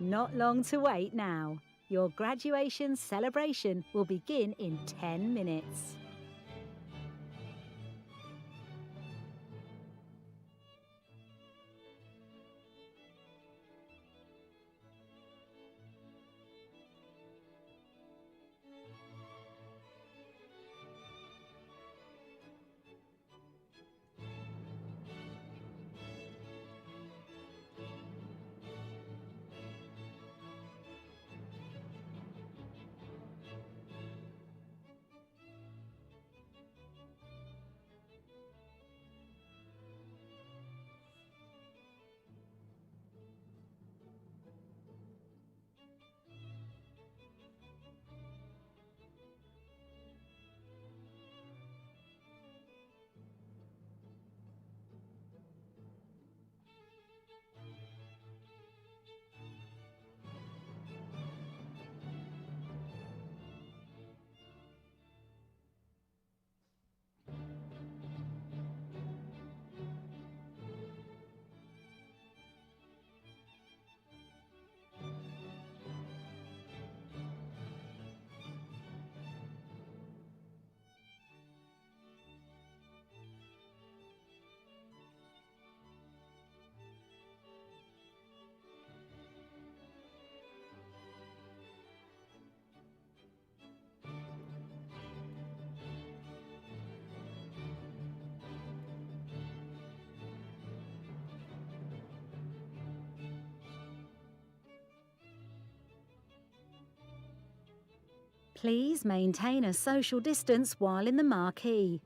Not long to wait now. Your graduation celebration will begin in 10 minutes. Please maintain a social distance while in the marquee.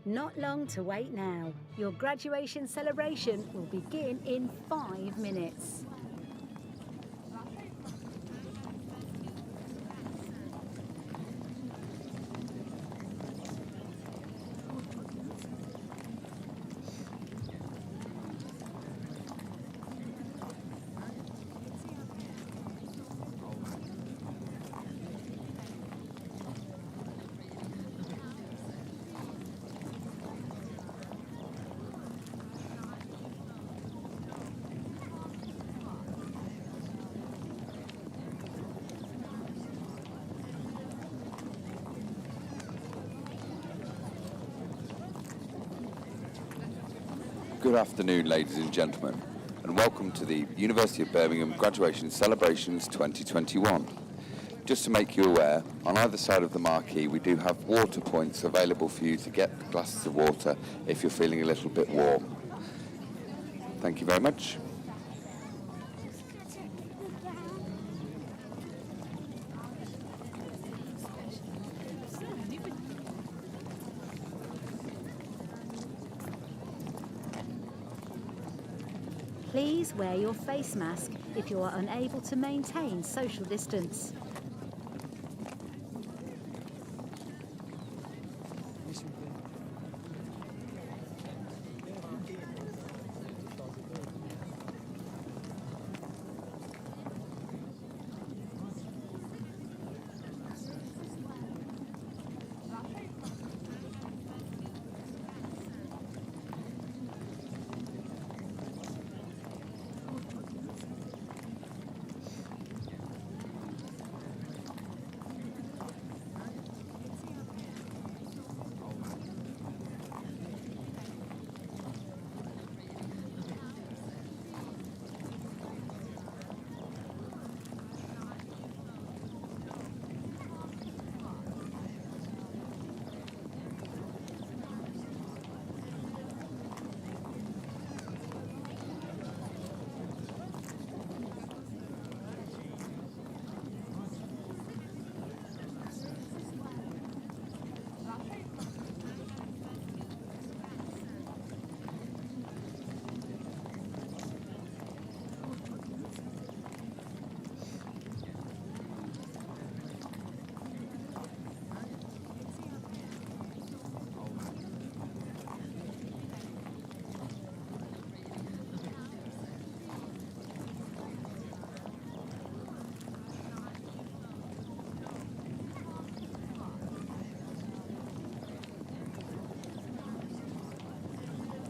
Not long to wait now. Your graduation celebration will begin in 5 minutes. Good afternoon, ladies and gentlemen, and welcome to the University of Birmingham Graduation Celebrations 2021. Just to make you aware, on either side of the marquee we do have water points available for you to get glasses of water if you're feeling a little bit warm. Thank you very much. Please wear your face mask if you are unable to maintain social distance.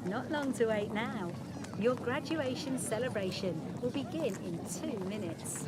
Not long to wait now. Your graduation celebration will begin in 2 minutes.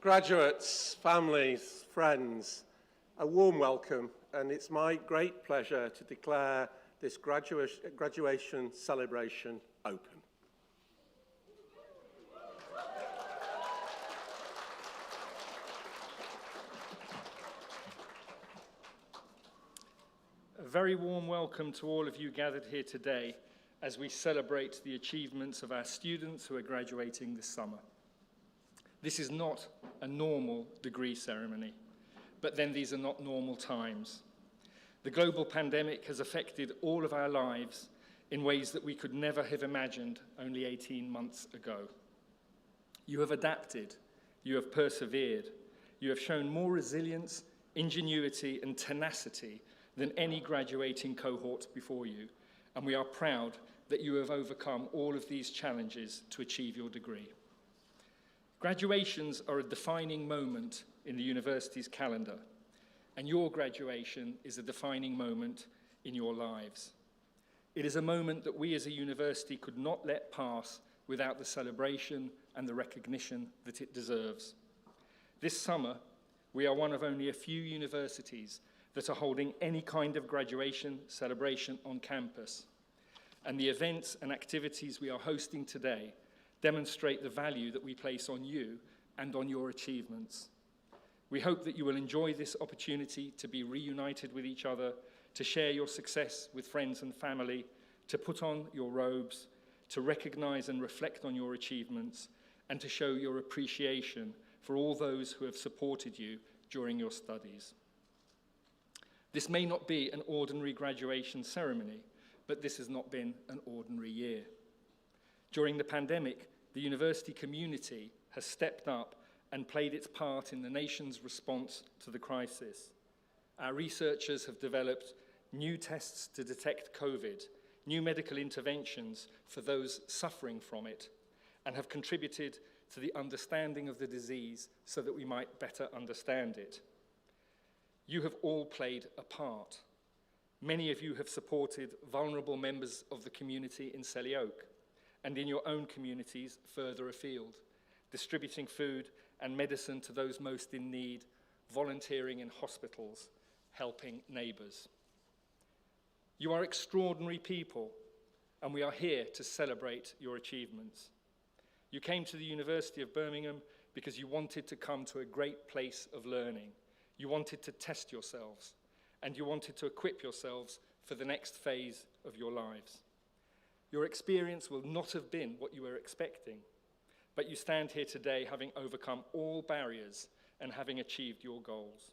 Graduates, families, friends, a warm welcome, and it's my great pleasure to declare this graduation celebration open. A very warm welcome to all of you gathered here today as we celebrate the achievements of our students who are graduating this summer. This is not a normal degree ceremony, but then these are not normal times. The global pandemic has affected all of our lives in ways that we could never have imagined only 18 months ago. You have adapted, you have persevered, you have shown more resilience, ingenuity, and tenacity than any graduating cohort before you, and we are proud that you have overcome all of these challenges to achieve your degree. Graduations are a defining moment in the university's calendar, and your graduation is a defining moment in your lives. It is a moment that we as a university could not let pass without the celebration and the recognition that it deserves. This summer, we are one of only a few universities that are holding any kind of graduation celebration on campus, and the events and activities we are hosting today demonstrate the value that we place on you and on your achievements. We hope that you will enjoy this opportunity to be reunited with each other, to share your success with friends and family, to put on your robes, to recognize and reflect on your achievements, and to show your appreciation for all those who have supported you during your studies. This may not be an ordinary graduation ceremony, but this has not been an ordinary year. During the pandemic, the university community has stepped up and played its part in the nation's response to the crisis. Our researchers have developed new tests to detect COVID, new medical interventions for those suffering from it, and have contributed to the understanding of the disease so that we might better understand it. You have all played a part. Many of you have supported vulnerable members of the community in Selly Oak and in your own communities further afield, distributing food and medicine to those most in need, volunteering in hospitals, helping neighbours. You are extraordinary people, and we are here to celebrate your achievements. You came to the University of Birmingham because you wanted to come to a great place of learning. You wanted to test yourselves, and you wanted to equip yourselves for the next phase of your lives. Your experience will not have been what you were expecting, but you stand here today having overcome all barriers and having achieved your goals.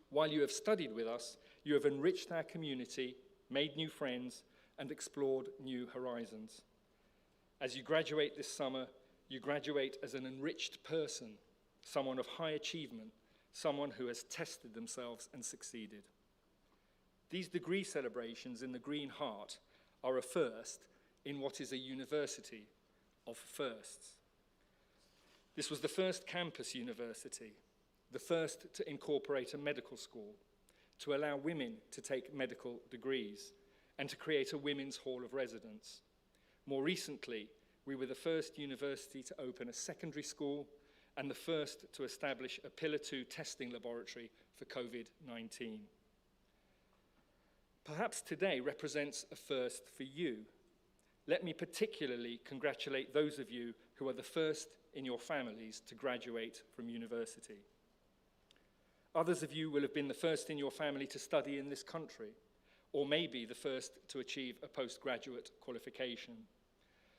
While you have studied with us, you have enriched our community, made new friends, and explored new horizons. As you graduate this summer, you graduate as an enriched person, someone of high achievement, someone who has tested themselves and succeeded. These degree celebrations in the Green Heart are a first in what is a university of firsts. This was the first campus university, the first to incorporate a medical school, to allow women to take medical degrees, and to create a women's hall of residence. More recently, we were the first university to open a secondary school and the first to establish a Pillar 2 testing laboratory for COVID-19. Perhaps today represents a first for you. Let me particularly congratulate those of you who are the first in your families to graduate from university. Others of you will have been the first in your family to study in this country, or maybe the first to achieve a postgraduate qualification.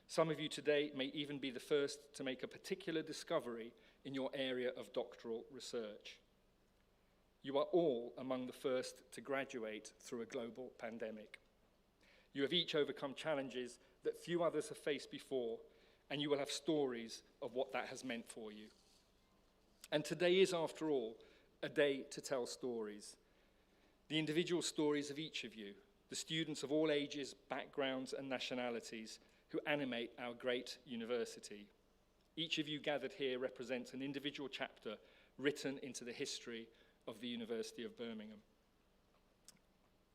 Some of you today may even be the first to make a particular discovery in your area of doctoral research. You are all among the first to graduate through a global pandemic. You have each overcome challenges that few others have faced before, and you will have stories of what that has meant for you. And today is, after all, a day to tell stories. The individual stories of each of you, the students of all ages, backgrounds, and nationalities who animate our great university. Each of you gathered here represents an individual chapter written into the history of the University of Birmingham.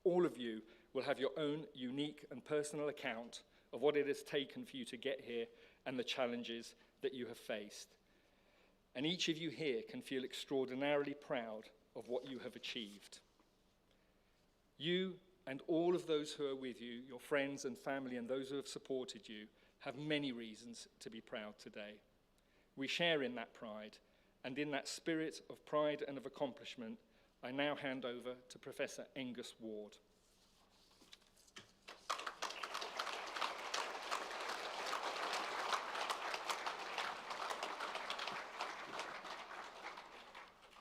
All of you will have your own unique and personal account of what it has taken for you to get here and the challenges that you have faced. and each of you here can feel extraordinarily proud of what you have achieved. You and all of those who are with you, your friends and family and those who have supported you, have many reasons to be proud today. We share in that pride, and in that spirit of pride and of accomplishment, I now hand over to Professor Angus Ward.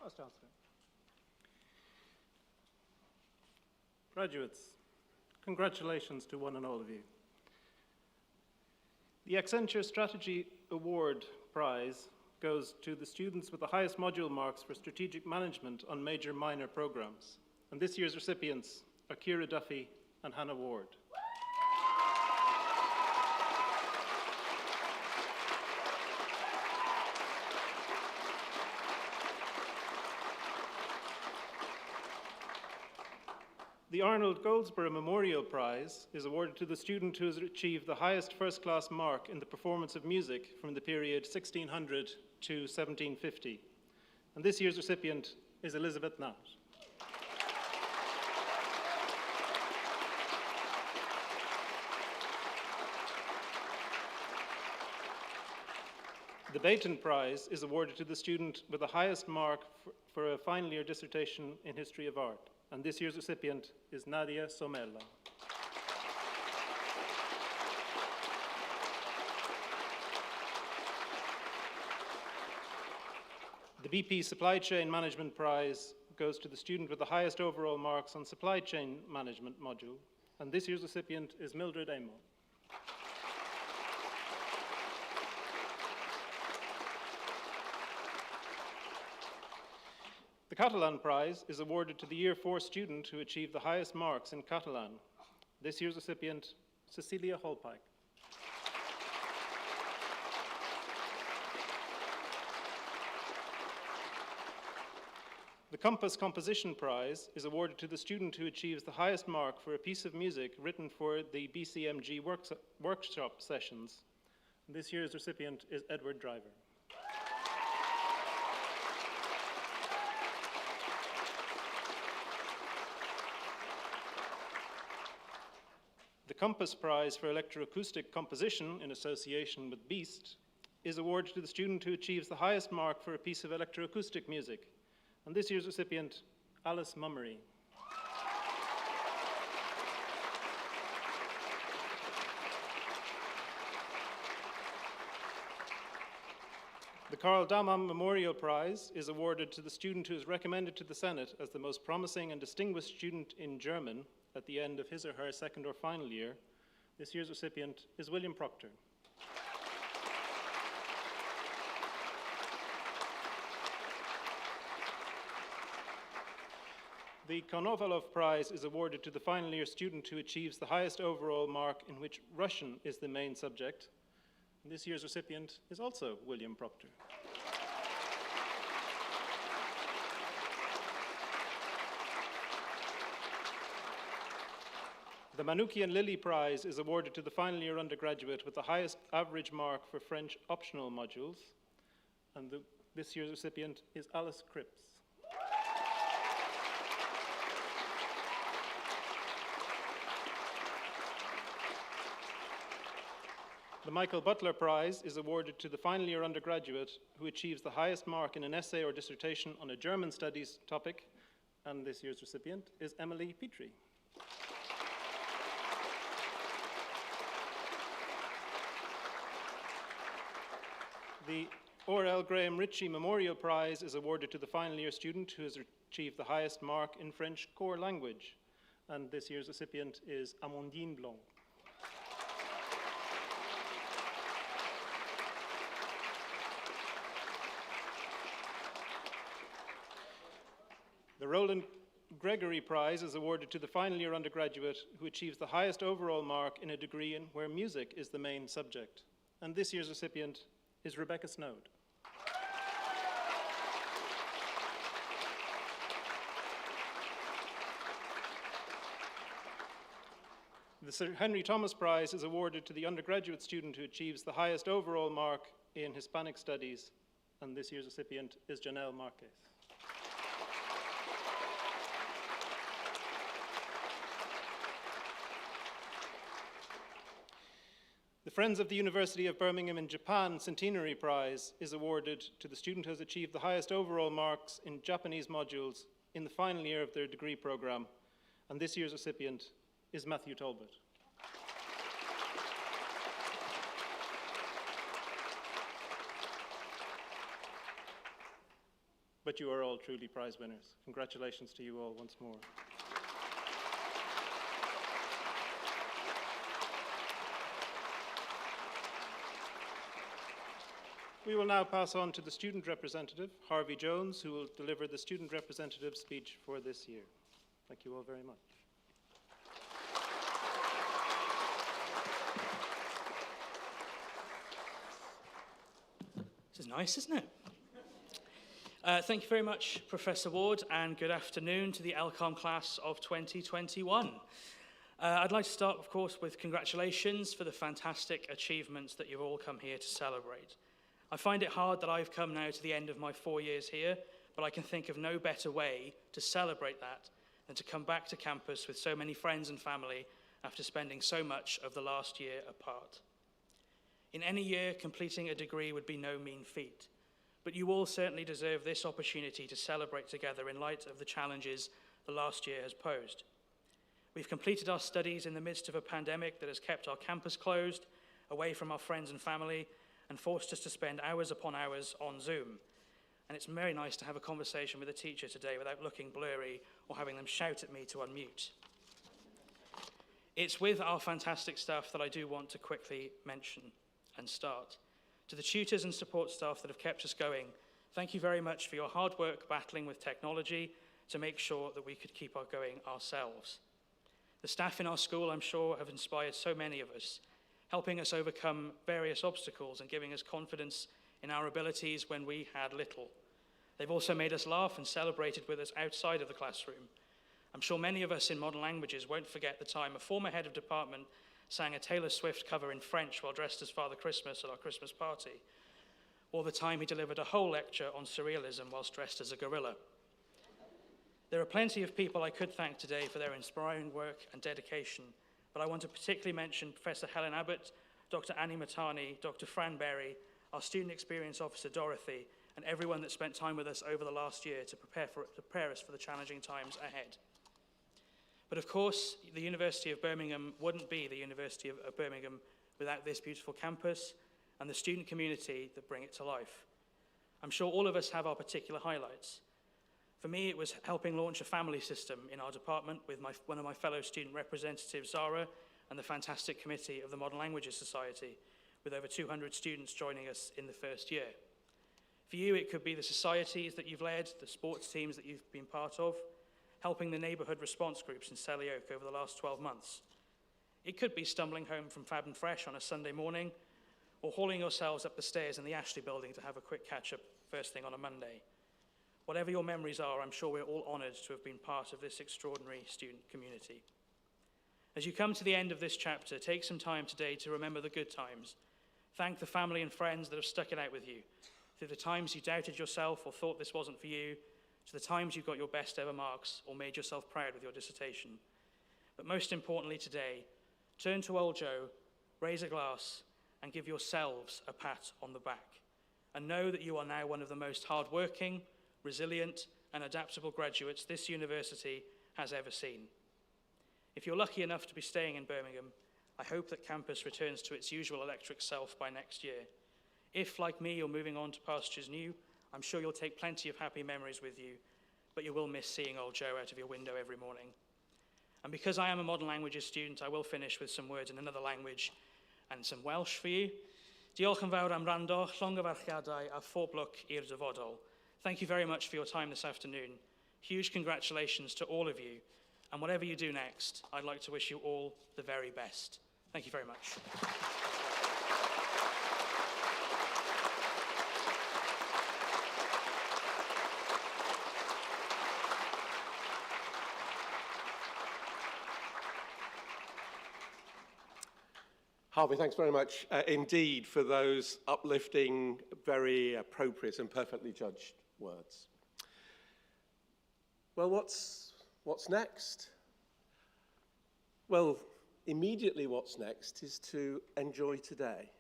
Vice Chancellor. Graduates, congratulations to one and all of you. The Accenture Strategy Award Prize goes to the students with the highest module marks for strategic management on major minor programs. And this year's recipients are Ciara Duffy and Hannah Ward. The Arnold Goldsborough Memorial Prize is awarded to the student who has achieved the highest first-class mark in the performance of music from the period 1600 to 1750. And this year's recipient is Elizabeth Knott. The Baton Prize is awarded to the student with the highest mark for a final year dissertation in history of art. And this year's recipient is Nadia Somella. The BP Supply Chain Management Prize goes to the student with the highest overall marks on supply chain management module. And this year's recipient is Mildred Amo. The Catalan Prize is awarded to the Year 4 student who achieved the highest marks in Catalan. This year's recipient, Cecilia Holpike. The Compass Composition Prize is awarded to the student who achieves the highest mark for a piece of music written for the BCMG workshop sessions. This year's recipient is Edward Driver. The Compass Prize for Electroacoustic Composition in association with Beast is awarded to the student who achieves the highest mark for a piece of electroacoustic music. And this year's recipient, Alice Mummery. The Carl Damam Memorial Prize is awarded to the student who is recommended to the Senate as the most promising and distinguished student in German at the end of his or her second or final year. This year's recipient is William Proctor. The Konovalov Prize is awarded to the final year student who achieves the highest overall mark in which Russian is the main subject. And this year's recipient is also William Proctor. The Manoukian Lilly Prize is awarded to the final year undergraduate with the highest average mark for French optional modules. And this year's recipient is Alice Cripps. The Michael Butler Prize is awarded to the final year undergraduate who achieves the highest mark in an essay or dissertation on a German studies topic, and this year's recipient is Emily Petrie. The Orell Graham Ritchie Memorial Prize is awarded to the final year student who has achieved the highest mark in French core language, and this year's recipient is Amandine Blanc. The Roland Gregory Prize is awarded to the final year undergraduate who achieves the highest overall mark in a degree in where music is the main subject. And this year's recipient is Rebecca Snowd. The Sir Henry Thomas Prize is awarded to the undergraduate student who achieves the highest overall mark in Hispanic Studies. and this year's recipient is Janelle Marquez. The Friends of the University of Birmingham in Japan Centenary Prize is awarded to the student who has achieved the highest overall marks in Japanese modules in the final year of their degree program, and this year's recipient is Matthew Talbot. But you are all truly prize winners. Congratulations to you all once more. We will now pass on to the student representative, Harvey Jones, who will deliver the student representative speech for this year. Thank you all very much. This is nice, isn't it? Thank you very much, Professor Ward, and good afternoon to the LCOM class of 2021. I'd like to start, of course, with congratulations for the fantastic achievements that you've all come here to celebrate. I find it hard that I've come now to the end of my 4 years here, but I can think of no better way to celebrate that than to come back to campus with so many friends and family after spending so much of the last year apart. In any year, completing a degree would be no mean feat, but you all certainly deserve this opportunity to celebrate together in light of the challenges the last year has posed. We've completed our studies in the midst of a pandemic that has kept our campus closed, away from our friends and family, and forced us to spend hours upon hours on Zoom. And it's very nice to have a conversation with a teacher today without looking blurry or having them shout at me to unmute. It's with our fantastic staff that I do want to quickly mention and start. To the tutors and support staff that have kept us going, thank you very much for your hard work battling with technology to make sure that we could keep on going ourselves. The staff in our school, I'm sure, have inspired so many of us, helping us overcome various obstacles and giving us confidence in our abilities when we had little. They've also made us laugh and celebrated with us outside of the classroom. I'm sure many of us in modern languages won't forget the time a former head of department sang a Taylor Swift cover in French while dressed as Father Christmas at our Christmas party, or the time he delivered a whole lecture on surrealism whilst dressed as a gorilla. There are plenty of people I could thank today for their inspiring work and dedication, but I want to particularly mention Professor Helen Abbott, Dr. Annie Matani, Dr. Fran Berry, our Student Experience Officer Dorothy, and everyone that spent time with us over the last year to prepare us for the challenging times ahead. But of course, the University of Birmingham wouldn't be the University of Birmingham without this beautiful campus and the student community that bring it to life. I'm sure all of us have our particular highlights. For me, it was helping launch a family system in our department with one of my fellow student representatives, Zara, and the fantastic committee of the Modern Languages Society, with over 200 students joining us in the first year. For you, it could be the societies that you've led, the sports teams that you've been part of, helping the neighbourhood response groups in Selly Oak over the last 12 months. It could be stumbling home from Fab and Fresh on a Sunday morning, or hauling yourselves up the stairs in the Ashley building to have a quick catch-up first thing on a Monday. Whatever your memories are, I'm sure we're all honoured to have been part of this extraordinary student community. As you come to the end of this chapter, take some time today to remember the good times. Thank the family and friends that have stuck it out with you, through the times you doubted yourself or thought this wasn't for you, to the times you got your best ever marks or made yourself proud with your dissertation. But most importantly today, turn to old Joe, raise a glass, and give yourselves a pat on the back. And know that you are now one of the most hard-working, resilient, and adaptable graduates this university has ever seen. If you're lucky enough to be staying in Birmingham, I hope that campus returns to its usual electric self by next year. If, like me, you're moving on to pastures new, I'm sure you'll take plenty of happy memories with you, but you will miss seeing old Joe out of your window every morning. And because I am a modern languages student, I will finish with some words in another language and some Welsh for you. Diolch yn fawr am wrando, llongyfarchiadau a phob lwc i'r dyfodol. Thank you very much for your time this afternoon. Huge congratulations to all of you. And whatever you do next, I'd like to wish you all the very best. Thank you very much. Harvey, thanks very much indeed for those uplifting, very appropriate and perfectly judged words. Well, what's next? Well, immediately what's next is to enjoy today.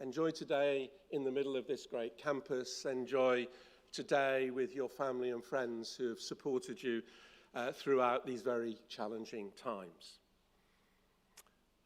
Enjoy today in the middle of this great campus. Enjoy today with your family and friends who have supported you throughout these very challenging times.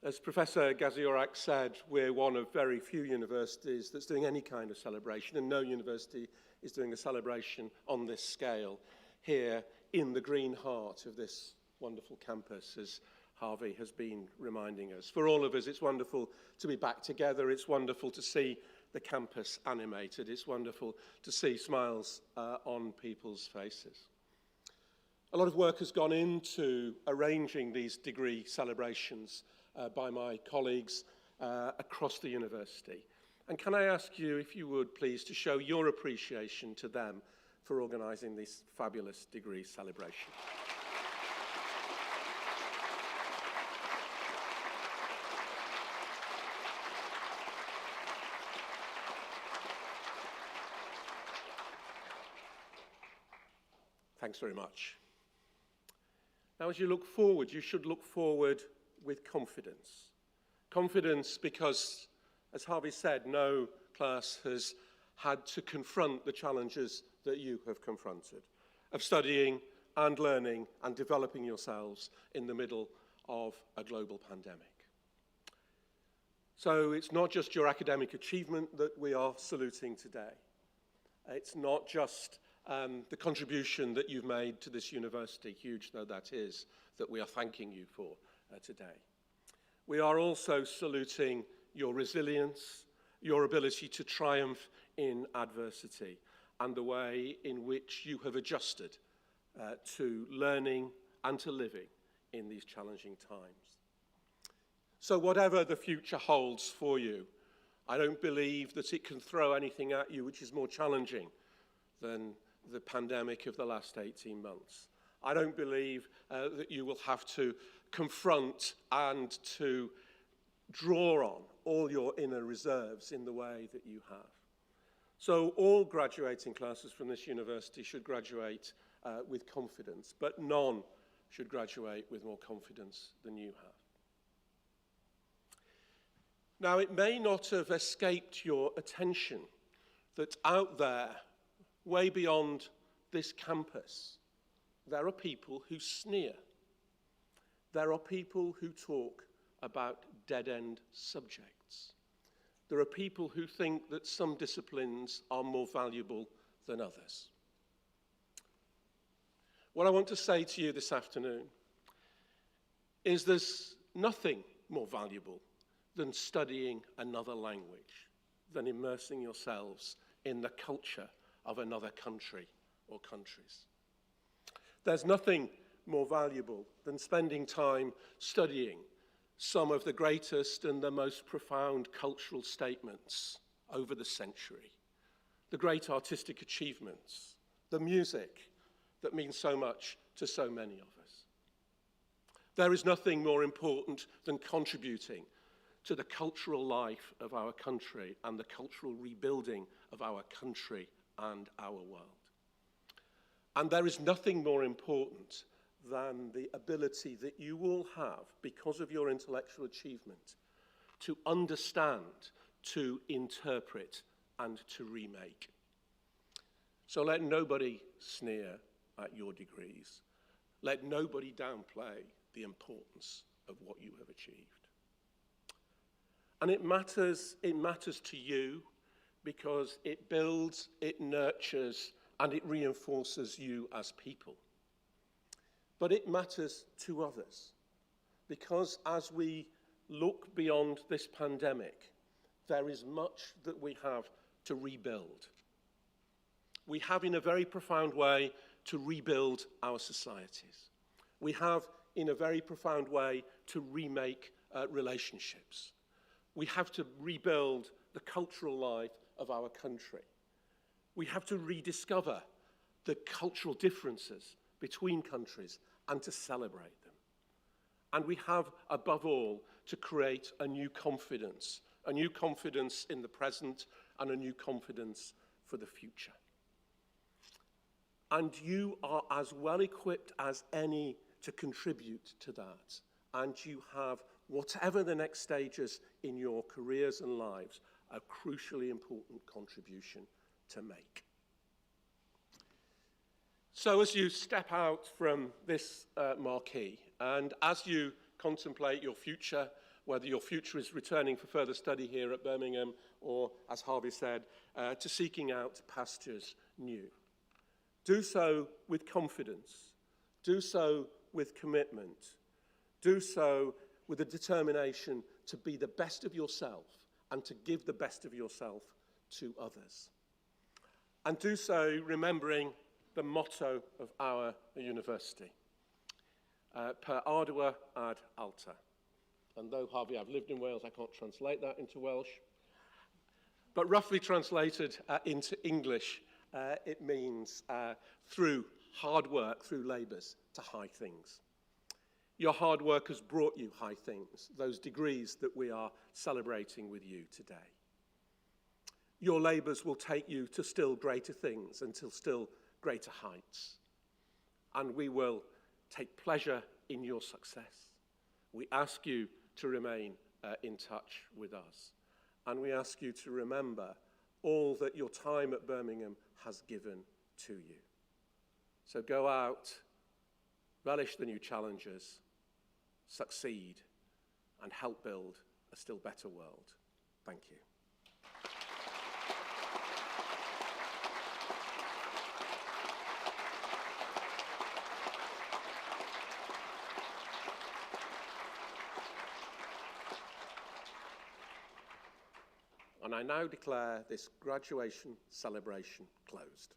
As Professor Gaziorak said, we're one of very few universities that's doing any kind of celebration, and no university is doing a celebration on this scale here in the green heart of this wonderful campus, as Harvey has been reminding us. For all of us, it's wonderful to be back together. It's wonderful to see the campus animated. It's wonderful to see smiles on people's faces. A lot of work has gone into arranging these degree celebrations by my colleagues across the university. And can I ask you, if you would please, to show your appreciation to them for organising this fabulous degree celebration. Thanks very much. Now, as you look forward, you should look forward with confidence. Confidence because, as Harvey said, no class has had to confront the challenges that you have confronted, of studying and learning and developing yourselves in the middle of a global pandemic. So it's not just your academic achievement that we are saluting today. It's not just the contribution that you've made to this university, huge though that is, that we are thanking you for today. We are also saluting your resilience, your ability to triumph in adversity, and the way in which you have adjusted to learning and to living in these challenging times. So whatever the future holds for you, I don't believe that it can throw anything at you which is more challenging than the pandemic of the last 18 months. I don't believe that you will have to confront and to draw on all your inner reserves in the way that you have. So all graduating classes from this university should graduate with confidence, but none should graduate with more confidence than you have. Now, it may not have escaped your attention that out there, way beyond this campus, there are people who sneer. There are people who talk about dead-end subjects. There are people who think that some disciplines are more valuable than others. What I want to say to you this afternoon is there's nothing more valuable than studying another language, than immersing yourselves in the culture of another country or countries. There's nothing more valuable than spending time studying some of the greatest and the most profound cultural statements over the century, the great artistic achievements, the music that means so much to so many of us. There is nothing more important than contributing to the cultural life of our country and the cultural rebuilding of our country and our world. And there is nothing more important than the ability that you all have, because of your intellectual achievement, to understand, to interpret, and to remake. So let nobody sneer at your degrees. Let nobody downplay the importance of what you have achieved. And it matters to you because it builds, it nurtures, and it reinforces you as people. But it matters to others because as we look beyond this pandemic, there is much that we have to rebuild. We have, in a very profound way, to rebuild our societies. We have, in a very profound way, to remake relationships. We have to rebuild the cultural life of our country. We have to rediscover the cultural differences between countries and to celebrate them. And we have, above all, to create a new confidence in the present and a new confidence for the future. And you are as well equipped as any to contribute to that. And you have, whatever the next stages in your careers and lives, a crucially important contribution to make. So as you step out from this marquee, and as you contemplate your future, whether your future is returning for further study here at Birmingham, or, as Harvey said, to seeking out pastures new, do so with confidence, do so with commitment, do so with a determination to be the best of yourself and to give the best of yourself to others. And do so remembering the motto of our university, per ardua ad alta. And though, Harvey, I've lived in Wales, I can't translate that into Welsh. But roughly translated into English, it means through hard work, through labours, to high things. Your hard work has brought you high things, those degrees that we are celebrating with you today. Your labours will take you to still greater things and to still greater heights. And we will take pleasure in your success. We ask you to remain in touch with us. And we ask you to remember all that your time at Birmingham has given to you. So go out, relish the new challenges, succeed, and help build a still better world. Thank you. And I now declare this graduation celebration closed.